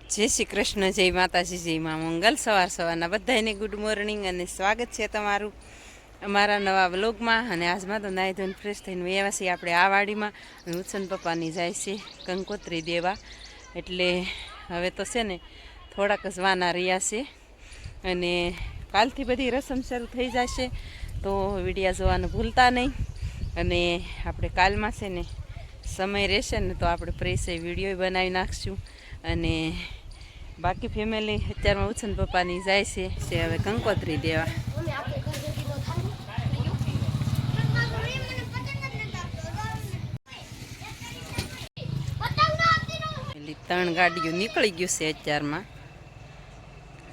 જય શ્રી કૃષ્ણ, જય માતાજી, જય મા મંગલ. સવારના બધાને ગુડ મોર્નિંગ અને સ્વાગત છે તમારું અમારા નવા વ્લોગમાં. અને આજમાં તો નાહી ધોઈને ફ્રેશ થઈને વયા છીએ આપણે આ વાડીમાં. અને ઉત્સન પપ્પાની જાય છે કંકોત્રી દેવા, એટલે હવે તો છે ને થોડાક જ વાના રહ્યા છે અને કાલથી બધી રસમ શરૂ થઈ જશે, તો વિડીયા જોવાનું ભૂલતા નહીં. અને આપણે કાલમાં છે ને સમય રહેશે ને તો આપણે પ્રેસે વિડીયો બનાવી નાખશું. અને બાકી ફેમિલી અત્યારમાં ઉછન પપ્પાની જાય છે હવે કંકોત્રી દેવા. એટલે 3 ગાડીઓ નીકળી ગયું છે અત્યારમાં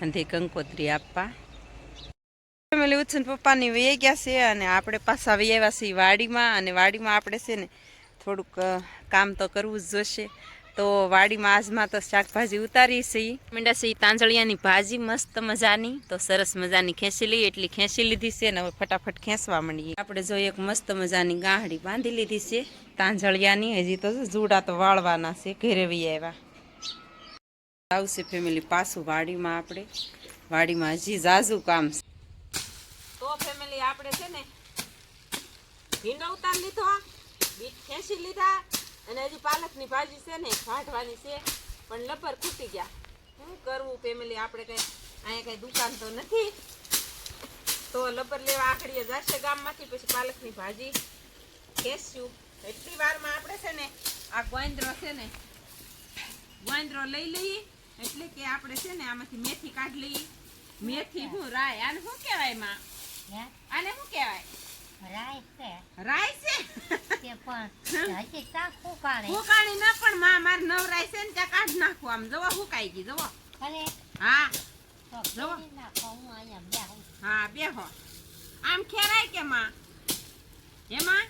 અને કંકોત્રી આપવા. ફેમિલી ઉછન પપ્પાની વહી ગયા છે અને આપણે પાછા વહી આવ્યા છીએ વાડીમાં. અને વાડીમાં આપણે છે ને થોડુંક કામ તો કરવું જ જોશે. તો વાડીમાં આજમાં તો શાકભાજી ઉતારી છે. મીંડા છે તાંજળિયાની ભાજી મસ્ત મજાની, તો સરસ મજાની ખેંચી લઈએ એટલી ખેંચી લીધી છે ને હવે ફટાફટ ખેંચવા માંડીએ. આપણે જો એક મસ્ત મજાની ગાંહડી બાંધી લીધી છે તાંજળિયાની. હજી તો જુડા તો વાળવાના છે, ઘરે વી આવ્યા આવશે ફેમિલી પાછું વાડીમાં. આપણે વાડીમાં હજી ઝાઝું કામ છે. તો ફેમિલી આપણે છે ને ભીંડો ઉતારી લીધો, બીટ ખેંચી લીધા અને હજી પાલકની ભાજી છે ને કાઢવાની છે, પણ લબર ખૂટી ગયા. શું કરવું ફેમિલી, આપણે કઈ અહીંયા કઈ દુકાન તો નથી, તો લબર લેવા આખડીએ જશે ગામમાંથી, પછી પાલકની ભાજી ખેંચશું. એટલી વારમાં આપણે છે ને આ ગોંદરો છે ને ગોંદરો લઈ લઈએ, એટલે કે આપણે છે ને આમાંથી મેથી કાઢી લઈએ. મેથી શું રાય, આને શું કહેવાય માં? આને શું કહેવાય? રાય છે હુકાણી ના, પણ માં માર નવરાય છે ને ત્યાં કાઢ નાખું. આમ જવો હુકાઈ ગઈ, જવો. હા જવો, હા બેહો. આમ ખેરાય કે માં? એમાં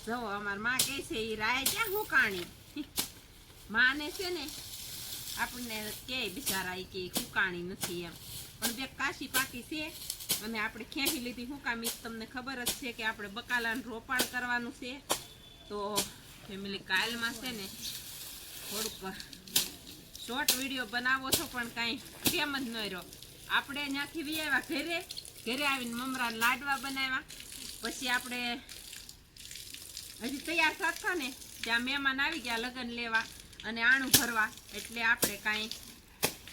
જવો અમાર માં કહે છે એ રાય ક્યાં હુકાણી. માને છે ને આપણને કે બિચારા કે હુકાણી નથી એમ, પણ બે કાશી પાકી છે અને આપણે ખેંચી લીધી. હું કામ તમને ખબર જ છે કે આપણે બકાલાનું રોપાણ કરવાનું છે. તો ફેમિલી કાલમાં છે ને થોડુંક શોર્ટ વિડીયો બનાવો છો, પણ કાંઈ કેમ જ ન રહ્યો. આપણે ત્યાંથી વી આવ્યા ઘરે આવીને મમરા લાડવા બનાવ્યા. પછી આપણે હજી તૈયાર થતા ને ત્યાં મહેમાન આવી ગયા લગ્ન લેવા અને આણું ભરવા, એટલે આપણે કાંઈ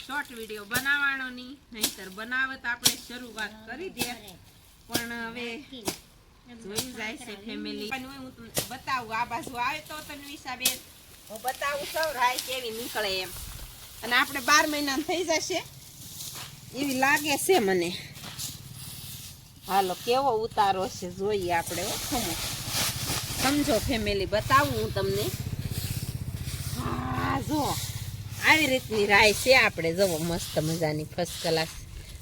શોર્ટ વિડીયો બનાવવાનો નહીં, નહીંતર બનાવત આપણે શરૂઆત કરી દે. પણ હવે જોઈ જાય છે ફેમિલી. હું તમને બતાવું, આ બાજુ આવે તો તમે હિસાબે હું બતાવું સૌ રાય કેવી નીકળે એમ. અને આપણે 12 મહિના થઈ જશે એવી લાગે છે મને. હાલો કેવો ઉતારો છે જોઈએ આપણે. સમજો ફેમિલી, બતાવું હું તમને. હા જો આવી રીતની રાય છે આપણે, જવો મસ્ત મજાની ફર્સ્ટ ક્લાસ.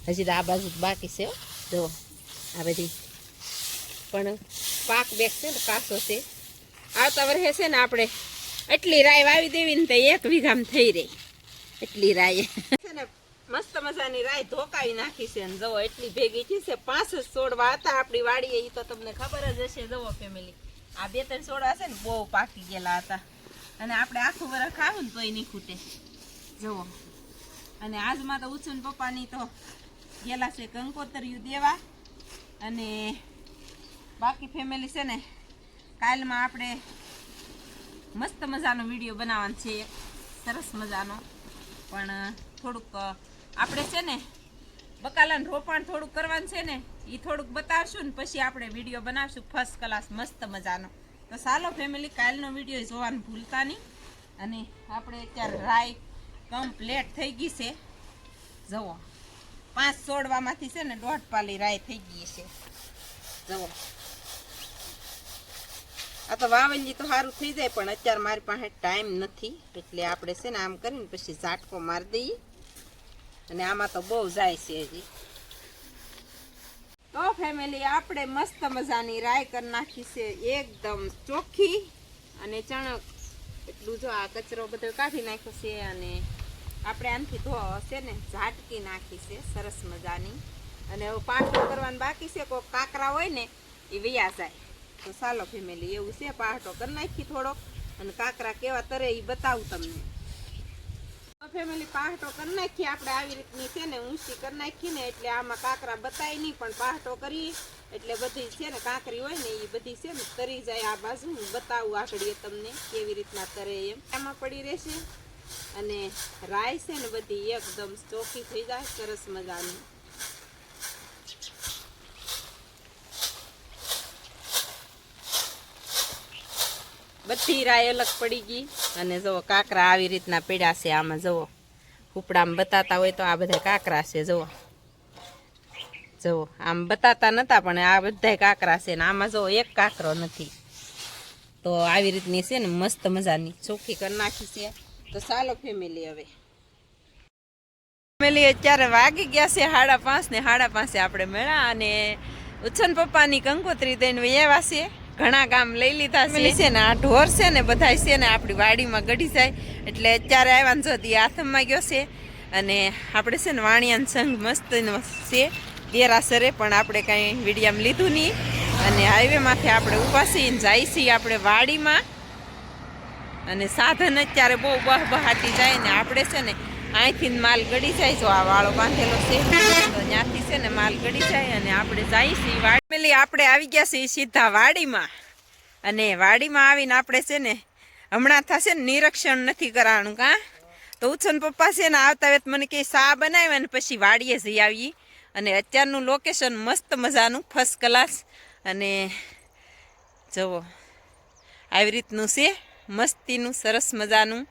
હજી તો આ બાજુ બાકી છે, જુઓ આ બધી પણ પાક બેક છે ને કાસો છે. આવતા વર્ષે છે ને આપણે એટલી રાય વાવી દેવી ને તો 1 વીઘામાં થઈ રહી એટલી રાય છે ને. મસ્ત મજાની રાય ધોકાવી નાખી છે ને જવો એટલી ભેગી થઈ છે. 5 જ છોડવા હતા આપણી વાડીએ, એ તો તમને ખબર જ હશે. જવો ફેમિલી, આ 2-3 છોડવા છે ને બહુ પાકી ગયેલા હતા, અને આપણે આખું વરસ ખાવું ને તોય નહીં ખૂટે. જુઓ, અને આજમાં તો ઉછન પપ્પાની તો ગયેલા છે કંકોતરિયું દેવા. અને બાકી ફેમિલી છે ને કાલમાં આપણે મસ્ત મજાનો વિડીયો બનાવવાનો છે, સરસ મજાનો. પણ થોડુંક આપણે છે ને બકાલાનું રોપાણ થોડુંક કરવાનું છે ને, એ થોડુંક બતાવશું ને પછી આપણે વિડીયો બનાવશું ફર્સ્ટ ક્લાસ મસ્ત મજાનો. તો ચાલો ફેમિલી, કાલનો વિડીયો જોવાનું ભૂલતા નહીં. અને આપણે અત્યારે રાય કમ્પ્લેટ થઈ ગઈ છે. જુઓ 5 છોડવામાંથી છે ને 1.5 પાલી રાય થઈ ગઈ છે. જુઓ આ તો વાવંજી તો સારું થઈ જાય, પણ અત્યારે મારી પાસે ટાઈમ નથી, એટલે આપણે છે ને આમ કરીને પછી ઝાટકો મારી દઈએ. અને આમાં તો બહુ જાય છે હજી. તો ફેમિલી આપણે મસ્ત મજાની રાય કરી નાખી છે, એકદમ ચોખ્ખી અને ચણક. એટલું જો આ કચરો બધો કાઢી નાખ્યો છે. અને આપણે આનથી છે ને ઝાટકી નાખી છે સરસ મજાની. અને હવે પાઠો કરવાનું બાકી છે, કોઈ કાકરા હોય ને એ વયા જાય. તો ચાલો ફેમિલી, એવું છે પાઠો કરી નાખી થોડોક, અને કાકરા કેવા તરે એ બતાવું તમને. ફેમિલી પાહટો કરી નાખીએ આપણે આવી રીતની છે ને ઊંચી કરી નાખી ને એટલે આમાં કાંકરા બતાય નહીં પણ પાહટો કરી એટલે બધી છે ને કાંકરી હોય ને એ બધી છે ને તરી જાય આ બાજુ હું બતાવું આગળ તમને કેવી રીતના તરે એમ એમાં પડી રહેશે અને રાઈ છે ને બધી એકદમ ચોખ્ખી થઈ જાય સરસ મજાની બધી રાય અલગ પડી ગઈ અને જુઓ કાંકરા આવી રીતના પડ્યા છે આમાં જુઓ ઉપડામાં બતાતા હોય તો આ બધા કાંકરા છે જુઓ જુઓ આમ બતાતા નતા પણ આ બધા કાંકરા છે ને આમાં જુઓ એક કાંકરો નથી તો આવી રીતની છે ને મસ્ત મજાની ચોખ્ખી કરી નાખી છે તો ચાલો ફેમિલી હવે ફેમિલી અત્યારે વાગી ગયા છે 5:30 ને 5:30 આપણે મેળા અને ઉછન પપ્પાની કંકોત્રી દઈને એવા છે ઘણા ગામ લઈ લીધા છે ને આ ઢોર છે ને બધા છે ને આપણી વાડીમાં ગઢી જાય એટલે અત્યારે આવ્યા ને જો દી હાથમાં ગયો છે અને આપણે છે ને વાણિયાન સંઘ મસ્ત છે દેરાસરે પણ આપણે કાંઈ વિડીયામાં લીધું નહીં અને હાઈવેમાંથી આપણે ઊભા છીએ જાય છીએ આપણે વાડીમાં અને સાધન અત્યારે બહુ બહાટી જાય ને આપણે છે ને અહીંથી માલ ગળી જાય જો આ વાળો બાંધેલો છે તો ત્યાંથી છે ને માલ ગળી જાય અને આપણે જઈએ છીએ વાડી આપણે આવી ગયા છીએ સીધા વાડીમાં અને વાડીમાં આવીને આપણે છે ને હમણાં થશે ને નિરીક્ષણ નથી કરાણું કાં તો ઉછન પપ્પા છે ને આવતા વેત મને કે સા બનાવ્યા અને પછી વાડીએ જઈ આવીએ અને અત્યારનું લોકેશન મસ્ત મજાનું ફર્સ્ટ ક્લાસ અને જુઓ આવી રીતનું છે મસ્તીનું સરસ મજાનું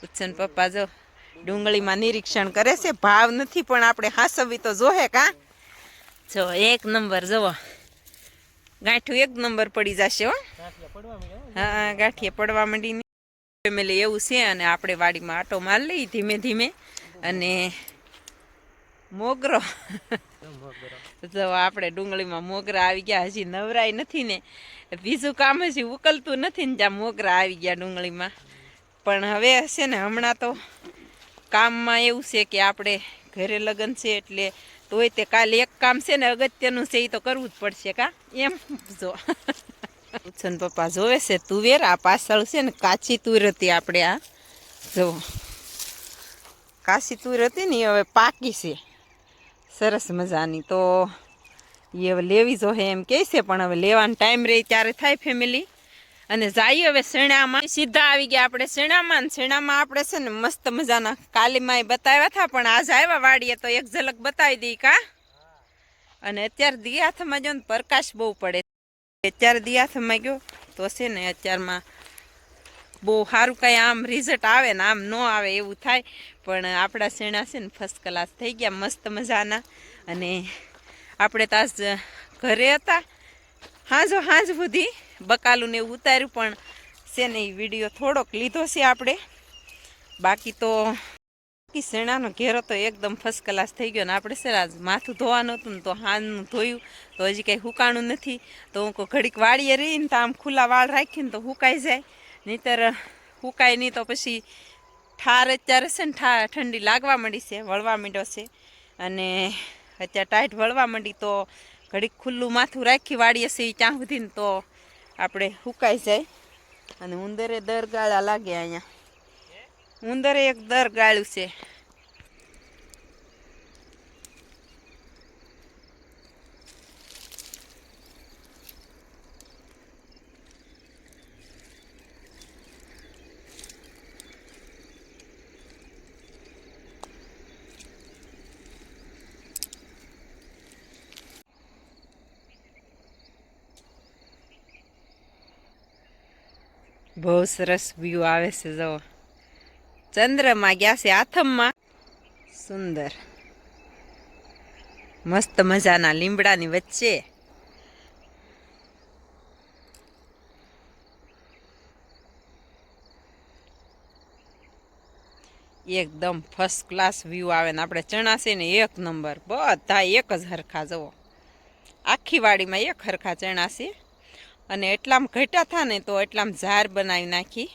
ઉછન પપ્પા જો ડુંગળીમાં નિરીક્ષણ કરે છે ભાવ નથી પણ આપણે હાસવી તો જોહે કા જો એક નંબર જુઓ ગાંઠું એક નંબર પડી જશે હો હા ગાંઠિયા પડવા માંડી ફેમિલી એવું છે અને આપણે વાડીમાં આટો માર લઈ ધીમે ધીમે અને મોગરો જો આપણે ડુંગળીમાં મોગરા આવી ગયા હજી નવરાઈ નથી ને બીજું કામ હજી ઉકલતું નથી ને જ્યાં મોગરા આવી ગયા ડુંગળીમાં પણ હવે હશે ને હમણાં તો કામમાં એવું છે કે આપણે ઘરે લગ્ન છે એટલે તોય તે કાલે એક કામ છે ને અગત્યનું છે એ તો કરવું જ પડશે કા એમ જો ઉછન પપ્પા જોવે છે તુવેર આ પાછળ છે ને કાચી તુર હતી આપણે આ જો કાચી તુર હતી ને હવે પાકી છે સરસ મજાની તો એ હવે લેવી જોહે એમ કહે છે પણ હવે લેવાનો ટાઈમ રહે ત્યારે થાય ફેમિલી અને જઈએ હવે શેણામાં સીધા આવી ગયા આપણે શેણામાં આપણે છે ને મસ્ત મજાના કાલીમાં બતાવ્યા હતા પણ આજ આવ્યા વાડીએ તો એક ઝલક બતાવી દઈ કા અને અત્યારે દિયાથમાં જો ને પ્રકાશ બહુ પડે અત્યારે દિયાથમાં ગયો તો છે ને અત્યારમાં બહુ સારું કાંઈ આમ રિઝલ્ટ આવે ને આમ ન આવે એવું થાય પણ આપણા શેણા છે ને ફર્સ્ટ ક્લાસ થઈ ગયા મસ્ત મજાના અને આપણે તાજ ઘરે હતા હાંજ સુધી બકાલું ને એવું ઉતાર્યું પણ છે ને એ વિડીયો થોડોક લીધો છે આપણે બાકી તો શેણાનો ઘેરો તો એકદમ ફર્સ્ટ ક્લાસ થઈ ગયો ને આપણે છે આજ માથું ધોવાનું હતું ને તો હાંજનું ધોયું તો હજી કંઈ હુકાણું નથી તો હું ઘડીક વાળીએ રહીને તો આમ ખુલ્લા વાળ રાખીને તો હુકાઈ જાય નહીંતર હુકાય નહીં તો પછી ઠાર અત્યારે છે ને ઠંડી લાગવા માંડી છે વળવા માંડ્યો છે અને અત્યારે ટાઈટ વળવા માંડી તો ઘડીક ખુલ્લું માથું રાખી વાળીએ છીએ ત્યાં સુધીને તો આપણે હુકાઈ જાય અને ઉંદરે દર ગાળા લાગે અહીંયા ઉંદરે એક દર ગાળ્યું છે બહુ સરસ વ્યૂ આવે છે જો ચંદ્રમાં ગયા છે આથમમાં સુંદર મસ્ત મજાના લીમડાની વચ્ચે એકદમ ફર્સ્ટ ક્લાસ વ્યૂ આવે ને આપણે ચણા છે ને એક નંબર બધા એક જ હરખા જવો આખી વાડીમાં એક હરખા ચણા છે અને એટલામાં ઘટ્યા હતા ને તો એટલામાં ઝાર બનાવી નાખી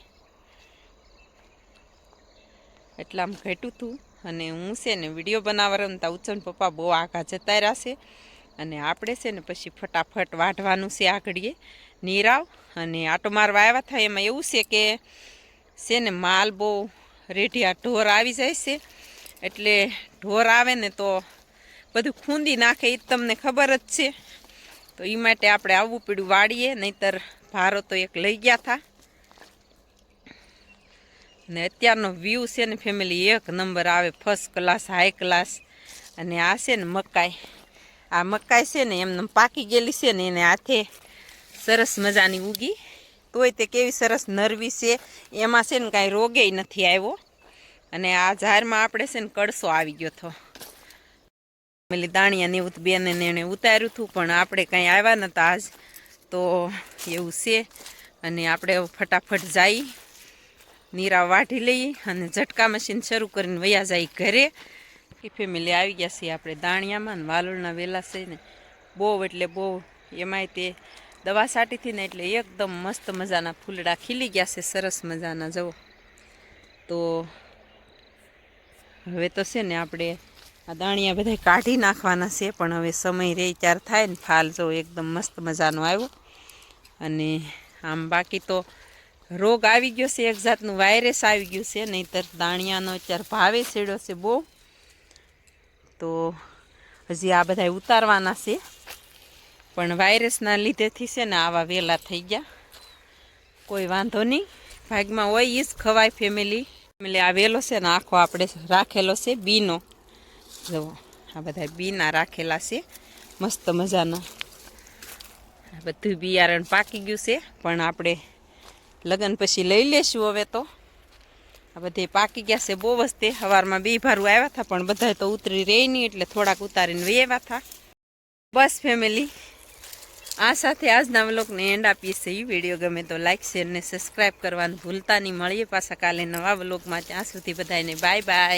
એટલામાં ઘટ્યું હતું અને હું છે ને વિડીયો બનાવવા રમતા ઉછન પપ્પા બહુ આઘા જતા રહ્યા છે અને આપણે છે ને પછી ફટાફટ વાઢવાનું છે આગળીએ નીરાવ અને આટો મારવા આવ્યા થાય એમાં એવું છે કે છે ને માલ બહુ રેઢિયા ઢોર આવી જાય છે, એટલે ઢોર આવે ને તો બધું ખૂંદી નાખે, એ તમને ખબર જ છે. તો એ માટે આપણે આવવું પડ્યું વાડીએ, નહીંતર ભારો તો એક લઈ ગયા હતા. ને અત્યારનો વ્યૂ છે ને ફેમિલી એક નંબર આવે, ફર્સ્ટ ક્લાસ, હાઈ ક્લાસ. અને આ છે ને મકાઈ, આ મકાઈ છે ને એમને પાકી ગયેલી છે ને એને હાથે સરસ મજાની ઉગી, તોય તે કેવી સરસ નરવી છે, એમાં છે ને કાંઈ રોગે નથી આવ્યો. અને આ ઝાડમાં આપણે છે ને કળસો આવી ગયો હતો. ફેમિલી દાણિયા ને એવું બેને એણે ઉતાર્યું હતું, પણ આપણે કાંઈ આવ્યા નહોતા આજ, તો એવું છે. અને આપણે ફટાફટ જઈ નીરા વાઢી લઈએ અને ઝટકા મશીન શરૂ કરીને વયા જાય ઘરે. એ ફેમિલી આવી ગયા છીએ આપણે દાણિયામાં, ને વાલોળના વેલા છે ને બહુ એટલે બહુ, એમાંય તે દવા છાંટીથી ને એટલે એકદમ મસ્ત મજાના ફૂલડા ખીલી ગયા છે, સરસ મજાના. જુઓ તો હવે તો છે ને આપણે આ દાણિયા બધા કાઢી નાખવાના છે, પણ હવે સમય રહે ત્યારે થાય ને. ફાલ જો એકદમ મસ્ત મજાનો આવ્યો. અને આમ બાકી તો રોગ આવી ગયો છે, એક જાતનું વાયરસ આવી ગયું છે, નહીંતર દાણિયાનો અત્યારે ભાવે છેડ્યો છે બહુ. તો હજી આ બધા ઉતારવાના છે, પણ વાયરસના લીધેથી છે ને આવા વેલા થઈ ગયા. કોઈ વાંધો નહીં, ભાગમાં હોય એ જ ખવાય ફેમિલી. આ વેલો છે ને આખો આપણે રાખેલો છે બીનો. જુઓ આ બધા બીના રાખેલા છે મસ્ત મજાના. બધું બિયારણ પાકી ગયું છે, પણ આપણે લગ્ન પછી લઈ લેશું હવે. તો આ બધે પાકી ગયા છે બહુ વસ્તે. સવારમાં 2 ભારું આવ્યા હતા, પણ બધા તો ઉતરી રહી નહીં, એટલે થોડાક ઉતારીને વહેવા હતા. બસ ફેમિલી, આ સાથે આજના વ્લોગને એન્ડ આપીએ છીએ. વિડીયો ગમે તો લાઇક, શેર ને સબસ્ક્રાઈબ કરવાનું ભૂલતા નહીં. મળીએ પાછા કાલે નવા વ્લોગમાં. ત્યાં સુધી બધાને બાય બાય.